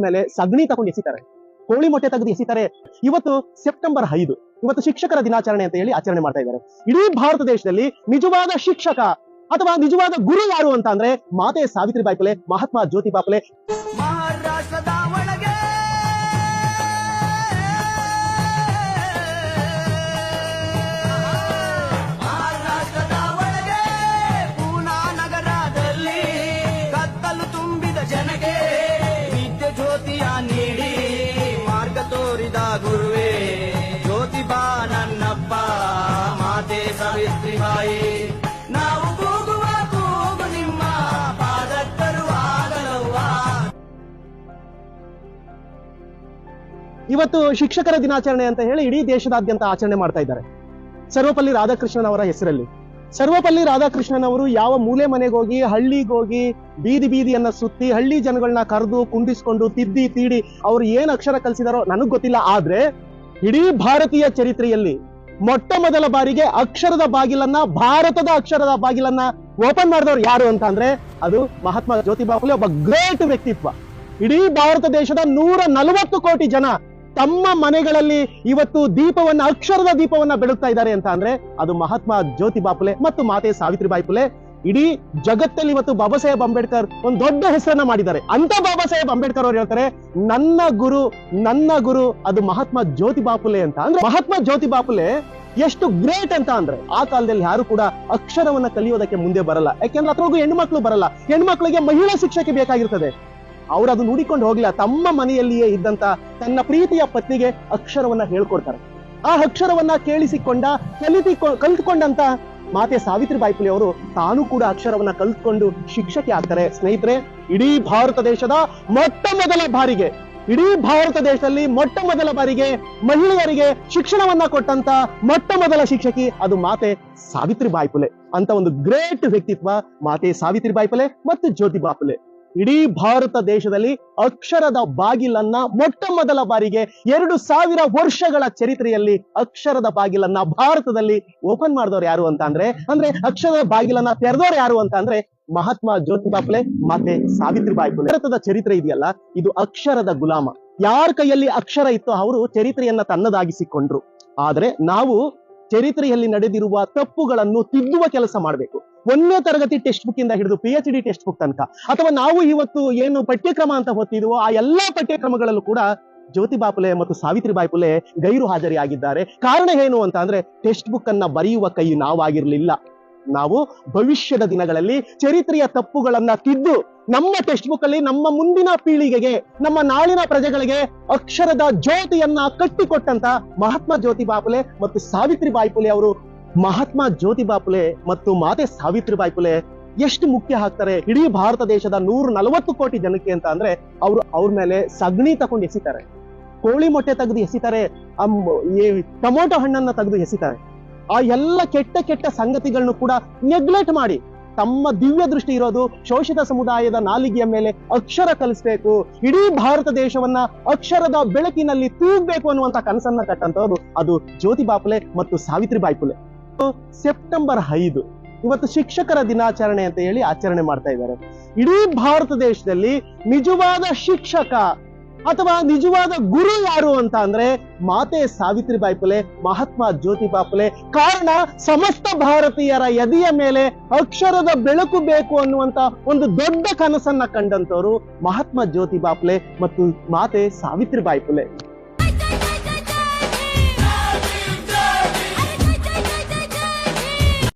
ಮೇಲೆ ಸಗಣಿ ತಗೊಂಡು ಎಸಿತಾರೆ, ಕೋಳಿ ಮೊಟ್ಟೆ ತೆಗೆದು ಎಸಿತಾರೆ. ಇವತ್ತು ಸೆಪ್ಟೆಂಬರ್ 5, ಇವತ್ತು ಶಿಕ್ಷಕರ ದಿನಾಚರಣೆ ಅಂತ ಹೇಳಿ ಆಚರಣೆ ಮಾಡ್ತಾ ಇದ್ದಾರೆ. ಇಡೀ ಭಾರತ ದೇಶದಲ್ಲಿ ನಿಜವಾದ ಶಿಕ್ಷಕ ಅಥವಾ ನಿಜವಾದ ಗುರು ಯಾರು ಅಂತ ಅಂದ್ರೆ ಮಾತೆ ಸಾವಿತ್ರಿಬಾಯಿ ಫುಲೆ, ಮಹಾತ್ಮ ಜ್ಯೋತಿಬಾ ಫುಲೆ. ಮಹಾರಾಷ್ಟ್ರದ ಒಳಗೆ ಪೂನಾ ನಗರದಲ್ಲಿ ಕತ್ತಲು ತುಂಬಿದ ಜನಕ್ಕೆ ವಿದ್ಯೆ ಜ್ಯೋತಿಯ ನೀಡಿ ಮಾರ್ಗ ತೋರಿದ ಗುರುವೇ ಜ್ಯೋತಿಬಾ ನನ್ನಪ್ಪ ಮಾತೆ ಸಾವಿತ್ರಿಬಾಯಿ. ನಾವು ಕೂಗುವ ಕೂಗು ನಿಮ್ಮ ಪಾದಕ್ಕರುವಾಗಲವ್ವ. ಇವತ್ತು ಶಿಕ್ಷಕರ ದಿನಾಚರಣೆ ಅಂತ ಹೇಳಿ ಇಡೀ ದೇಶದಾದ್ಯಂತ ಆಚರಣೆ ಮಾಡ್ತಾ ಇದ್ದಾರೆ. ಸರ್ವಪಲ್ಲಿ ರಾಧಾಕೃಷ್ಣನ್ ಅವರ ಹೆಸರಲ್ಲಿ. ಸರ್ವಪಲ್ಲಿ ರಾಧಾಕೃಷ್ಣನ್ ಅವರು ಯಾವ ಮೂಲೆ ಮನೆಗೆ ಹೋಗಿ, ಹಳ್ಳಿಗೆ ಹೋಗಿ, ಬೀದಿ ಬೀದಿಯನ್ನ ಸುತ್ತಿ, ಹಳ್ಳಿ ಜನಗಳನ್ನ ಕರೆದು ಕುಂಡಿಸ್ಕೊಂಡು ತಿದ್ದಿ ತೀಡಿ ಅವ್ರು ಏನ್ ಅಕ್ಷರ ಕಲಿಸಿದಾರೋ ನನಗ್ ಗೊತ್ತಿಲ್ಲ. ಆದ್ರೆ ಇಡೀ ಭಾರತೀಯ ಚರಿತ್ರೆಯಲ್ಲಿ ಮೊಟ್ಟ ಮೊದಲ ಬಾರಿಗೆ ಅಕ್ಷರದ ಬಾಗಿಲನ್ನ, ಭಾರತದ ಅಕ್ಷರದ ಬಾಗಿಲನ್ನ ಓಪನ್ ಮಾಡಿದವರು ಯಾರು ಅಂತ ಅಂದ್ರೆ ಅದು ಮಹಾತ್ಮ ಜ್ಯೋತಿಬಾ ಫುಲೆ. ಒಬ್ಬ ಗ್ರೇಟ್ ವ್ಯಕ್ತಿತ್ವ. ಇಡೀ ಭಾರತ ದೇಶದ 140 ಕೋಟಿ ಜನ ತಮ್ಮ ಮನೆಗಳಲ್ಲಿ ಇವತ್ತು ದೀಪವನ್ನ, ಅಕ್ಷರದ ದೀಪವನ್ನ ಬೆಳಗ್ತಾ ಇದ್ದಾರೆ ಅಂತ ಅಂದ್ರೆ ಅದು ಮಹಾತ್ಮ ಜ್ಯೋತಿಬಾ ಫುಲೆ ಮತ್ತು ಮಾತೆ ಸಾವಿತ್ರಿಬಾಯಿ ಫುಲೆ. ಇಡೀ ಜಗತ್ತಲ್ಲಿ ಇವತ್ತು ಬಾಬಾ ಸಾಹೇಬ್ ಅಂಬೇಡ್ಕರ್ ಒಂದು ದೊಡ್ಡ ಹೆಸರನ್ನ ಮಾಡಿದ್ದಾರೆ. ಅಂತ ಬಾಬಾ ಸಾಹೇಬ್ ಅಂಬೇಡ್ಕರ್ ಅವರು ಹೇಳ್ತಾರೆ, ನನ್ನ ಗುರು ಅದು ಮಹಾತ್ಮ ಜ್ಯೋತಿಬಾ ಫುಲೆ ಅಂತ. ಅಂದ್ರೆ ಮಹಾತ್ಮ ಜ್ಯೋತಿಬಾ ಫುಲೆ ಎಷ್ಟು ಗ್ರೇಟ್ ಅಂತ ಅಂದ್ರೆ ಆ ಕಾಲದಲ್ಲಿ ಯಾರು ಕೂಡ ಅಕ್ಷರವನ್ನ ಕಲಿಯೋದಕ್ಕೆ ಮುಂದೆ ಬರಲ್ಲ. ಯಾಕೆಂದ್ರೆ ಅದ್ರೊಳಗೂ ಹೆಣ್ಮಕ್ಳು ಬರಲ್ಲ. ಹೆಣ್ಮಕ್ಳಿಗೆ ಮಹಿಳಾ ಶಿಕ್ಷಕಿ ಬೇಕಾಗಿರ್ತದೆ. ಅವ್ರು ಅದು ನುಡಿಕೊಂಡು ಹೋಗ್ಲಿಲ್ಲ. ತಮ್ಮ ಮನೆಯಲ್ಲಿಯೇ ಇದ್ದಂತ ತನ್ನ ಪ್ರೀತಿಯ ಪತ್ನಿಗೆ ಅಕ್ಷರವನ್ನ ಹೇಳ್ಕೊಡ್ತಾರೆ. ಆ ಅಕ್ಷರವನ್ನ ಕೇಳಿಸಿಕೊಂಡ, ಕಲಿತುಕೊಂಡಂತ ಮಾತೆ ಸಾವಿತ್ರಿಬಾಯಿ ಫುಲೆ ಅವರು ತಾನು ಕೂಡ ಅಕ್ಷರವನ್ನ ಕಲಿತ್ಕೊಂಡು ಶಿಕ್ಷಕಿ ಆಗ್ತಾರೆ. ಸ್ನೇಹಿತರೆ, ಇಡೀ ಭಾರತ ದೇಶದ ಮೊಟ್ಟ ಮೊದಲ ಬಾರಿಗೆ, ಇಡೀ ಭಾರತ ದೇಶದಲ್ಲಿ ಮೊಟ್ಟ ಮೊದಲ ಬಾರಿಗೆ ಮಹಿಳೆಯರಿಗೆ ಶಿಕ್ಷಣವನ್ನ ಕೊಟ್ಟಂತ ಮೊಟ್ಟ ಮೊದಲ ಶಿಕ್ಷಕಿ ಅದು ಮಾತೆ ಸಾವಿತ್ರಿಬಾಯಿ ಫುಲೆ. ಅಂತ ಒಂದು ಗ್ರೇಟ್ ವ್ಯಕ್ತಿತ್ವ ಮಾತೆ ಸಾವಿತ್ರಿಬಾಯಿ ಫುಲೆ ಮತ್ತು ಜ್ಯೋತಿಬಾ ಫುಲೆ. ಇಡೀ ಭಾರತ ದೇಶದಲ್ಲಿ ಅಕ್ಷರದ ಬಾಗಿಲನ್ನ ಮೊಟ್ಟ ಮೊದಲ ಬಾರಿಗೆ 2000 ವರ್ಷಗಳ ಚರಿತ್ರೆಯಲ್ಲಿ ಅಕ್ಷರದ ಬಾಗಿಲನ್ನ ಭಾರತದಲ್ಲಿ ಓಪನ್ ಮಾಡಿದವರು ಯಾರು ಅಂತ ಅಂದ್ರೆ ಅಕ್ಷರದ ಬಾಗಿಲನ್ನ ತೆರೆದವರು ಯಾರು ಅಂತ ಅಂದ್ರೆ ಮಹಾತ್ಮ ಜ್ಯೋತಿಬಾ ಫುಲೆ, ಮಾತೆ ಸಾವಿತ್ರಿಬಾಯಿ ಫುಲೆ. ಭಾರತದ ಚರಿತ್ರೆ ಇದೆಯಲ್ಲ, ಇದು ಅಕ್ಷರದ ಗುಲಾಮ. ಯಾರ ಕೈಯಲ್ಲಿ ಅಕ್ಷರ ಇತ್ತೋ ಅವರು ಚರಿತ್ರೆಯನ್ನ ತನ್ನದಾಗಿಸಿಕೊಂಡ್ರು. ಆದ್ರೆ ನಾವು ಚರಿತ್ರೆಯಲ್ಲಿ ನಡೆದಿರುವ ತಪ್ಪುಗಳನ್ನು ತಿದ್ದುವ ಕೆಲಸ ಮಾಡಬೇಕು. 1ನೇ ತರಗತಿ ಟೆಕ್ಸ್ಟ್ ಬುಕ್ ಇಂದ ಹಿಡಿದು PhD ಟೆಕ್ಸ್ಟ್ ಬುಕ್ ತನಕ, ಅಥವಾ ನಾವು ಇವತ್ತು ಏನು ಪಠ್ಯಕ್ರಮ ಅಂತ ಓದ್ತಿದ್ವೋ ಆ ಎಲ್ಲಾ ಪಠ್ಯಕ್ರಮಗಳಲ್ಲೂ ಕೂಡ ಜ್ಯೋತಿಬಾ ಫುಲೆ ಮತ್ತು ಸಾವಿತ್ರಿಬಾಯಿ ಫುಲೆ ಗೈರು ಹಾಜರಿಯಾಗಿದ್ದಾರೆ. ಕಾರಣ ಏನು ಅಂತ ಅಂದ್ರೆ ಟೆಕ್ಸ್ಟ್ ಬುಕ್ ಅನ್ನ ಬರೆಯುವ ಕೈ ನಾವಾಗಿರ್ಲಿಲ್ಲ. ನಾವು ಭವಿಷ್ಯದ ದಿನಗಳಲ್ಲಿ ಚರಿತ್ರೆಯ ತಪ್ಪುಗಳನ್ನ ತಿದ್ದು ನಮ್ಮ ಟೆಕ್ಸ್ಟ್ ಬುಕ್ ಅಲ್ಲಿ ನಮ್ಮ ಮುಂದಿನ ಪೀಳಿಗೆಗೆ, ನಮ್ಮ ನಾಳಿನ ಪ್ರಜೆಗಳಿಗೆ ಅಕ್ಷರದ ಜ್ಯೋತಿಯನ್ನ ಕಟ್ಟಿಕೊಟ್ಟಂತ ಮಹಾತ್ಮ ಜ್ಯೋತಿಬಾ ಫುಲೆ ಮತ್ತು ಸಾವಿತ್ರಿಬಾಯಿ ಫುಲೆ ಅವರು. ಮಹಾತ್ಮ ಜ್ಯೋತಿಬಾ ಫುಲೆ ಮತ್ತು ಮಾತೆ ಸಾವಿತ್ರಿಬಾಯಿ ಫುಲೆ ಎಷ್ಟು ಮುಖ್ಯ ಆಗ್ತಾರೆ ಇಡೀ ಭಾರತ ದೇಶದ 140 ಕೋಟಿ ಜನಕ್ಕೆ ಅಂತ ಅಂದ್ರೆ ಅವ್ರ ಮೇಲೆ ಸಗಣಿ ತಗೊಂಡು ಎಸಿತಾರೆ, ಕೋಳಿ ಮೊಟ್ಟೆ ತೆಗೆದು ಎಸಿತಾರೆ, ಟೊಮೊಟೊ ಹಣ್ಣನ್ನ ತೆಗೆದು ಎಸಿತಾರೆ. ಆ ಎಲ್ಲ ಕೆಟ್ಟ ಸಂಗತಿಗಳನ್ನು ಕೂಡ ನೆಗ್ಲೆಕ್ಟ್ ಮಾಡಿ ತಮ್ಮ ದಿವ್ಯ ದೃಷ್ಟಿ ಇರೋದು ಶೋಷಿತ ಸಮುದಾಯದ ನಾಲಿಗೆಯ ಮೇಲೆ ಅಕ್ಷರ ಕಲಿಸ್ಬೇಕು, ಇಡೀ ಭಾರತ ದೇಶವನ್ನ ಅಕ್ಷರದ ಬೆಳಕಿನಲ್ಲಿ ತೂಗಬೇಕು ಅನ್ನುವಂತ ಕನಸನ್ನ ಕಟ್ಟಂತವ್ರು ಅದು ಜ್ಯೋತಿಬಾ ಫುಲೆ ಮತ್ತು ಸಾವಿತ್ರಿಬಾಯಿ ಫುಲೆ. ಸೆಪ್ಟೆಂಬರ್ 5 ಇವತ್ತು ಶಿಕ್ಷಕರ ದಿನಾಚರಣೆ ಅಂತ ಹೇಳಿ ಆಚರಣೆ ಮಾಡ್ತಾ ಇದ್ದಾರೆ. ಇಡೀ ಭಾರತ ದೇಶದಲ್ಲಿ ನಿಜವಾದ ಶಿಕ್ಷಕ ಅಥವಾ ನಿಜವಾದ ಗುರು ಯಾರು ಅಂತ ಅಂದ್ರೆ ಮಾತೆ ಸಾವಿತ್ರಿಬಾಯಿ ಫುಲೆ, ಮಹಾತ್ಮ ಜ್ಯೋತಿಬಾ ಫುಲೆ. ಕಾರಣ ಸಮಸ್ತ ಭಾರತೀಯರ ಎದೆಯ ಮೇಲೆ ಅಕ್ಷರದ ಬೆಳಕು ಬೇಕು ಅನ್ನುವಂತ ಒಂದು ದೊಡ್ಡ ಕನಸನ್ನ ಕಂಡಂತವರು ಮಹಾತ್ಮ ಜ್ಯೋತಿಬಾ ಫುಲೆ ಮತ್ತು ಮಾತೆ ಸಾವಿತ್ರಿಬಾಯಿ ಫುಲೆ.